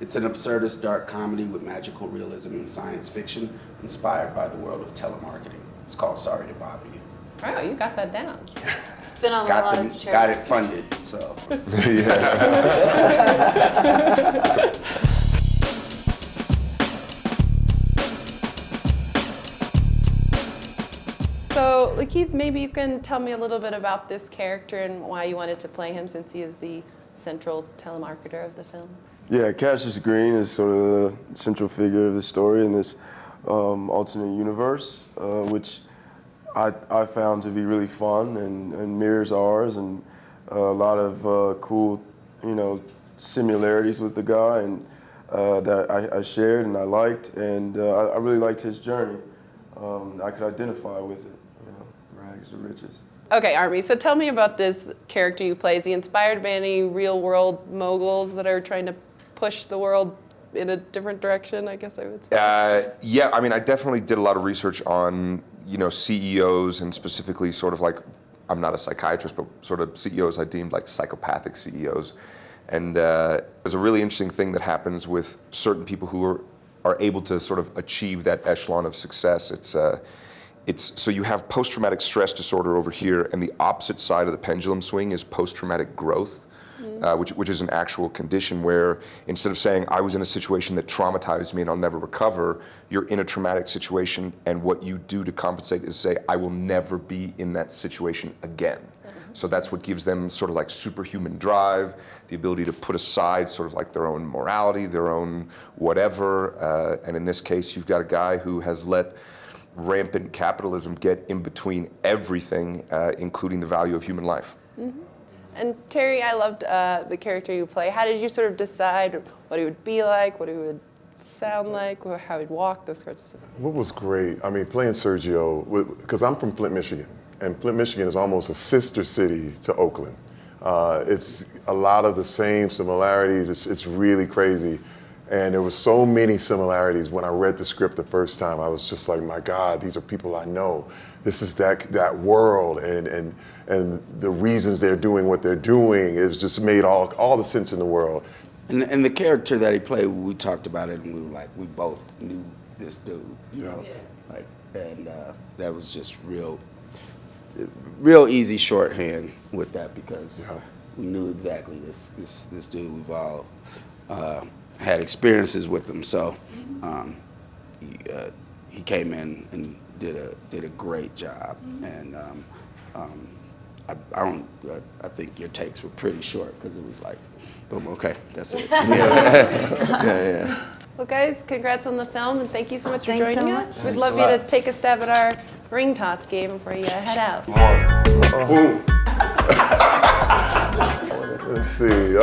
It's an absurdist dark comedy with magical realism and science fiction inspired by the world of telemarketing. It's called Sorry to Bother You. Wow, you got that down. It's been on a lot of shows. Got it funded, so. So, Lakeith, maybe you can tell me a little bit about this character and why you wanted to play him, since he is the central telemarketer of the film. Yeah, Cassius Green is sort of the central figure of the story in this alternate universe, which I found to be really fun and mirrors ours, and a lot of cool, similarities with the guy, and that I shared and I liked, and I really liked his journey. I could identify with it, rags to riches. Okay, Armie, so tell me about this character you play. Is he inspired by any real-world moguls that are trying to push the world in a different direction, I guess I would say? Yeah, I mean, I definitely did a lot of research on, CEOs, and specifically sort of like, I'm not a psychiatrist, but sort of CEOs I deemed like psychopathic CEOs. And there's a really interesting thing that happens with certain people who are able to sort of achieve that echelon of success. So you have post-traumatic stress disorder over here, and the opposite side of the pendulum swing is post-traumatic growth, which is an actual condition where instead of saying, I was in a situation that traumatized me and I'll never recover, you're in a traumatic situation, and what you do to compensate is say, I will never be in that situation again. So that's what gives them sort of like superhuman drive, the ability to put aside sort of like their own morality, their own whatever. And in this case, you've got a guy who has let rampant capitalism get in between everything, including the value of human life. Mm-hmm. And Terry, I loved the character you play. How did you sort of decide what he would be like, what he would sound like, or how he'd walk, those sorts of stuff? What was great, I mean, playing Sergio, because I'm from Flint, Michigan, and Flint, Michigan is almost a sister city to Oakland. It's a lot of the same similarities. It's really crazy. And there were so many similarities when I read the script the first time. I was just like, my God, these are people I know. This is that world, and the reasons they're doing what they're doing is just made all the sense in the world. And the character that he played, we talked about it, and we were like, we both knew this dude. That was just real easy shorthand with that, because we knew exactly this dude. We've all had experiences with him, so he came in and did a great job, and I think your takes were pretty short, because it was like, boom, okay, that's it. Yeah. Well, guys, congrats on the film, and thank you so much for Thanks joining so us. much. We'd love you to take a stab at our ring toss game before you head out. Let's see.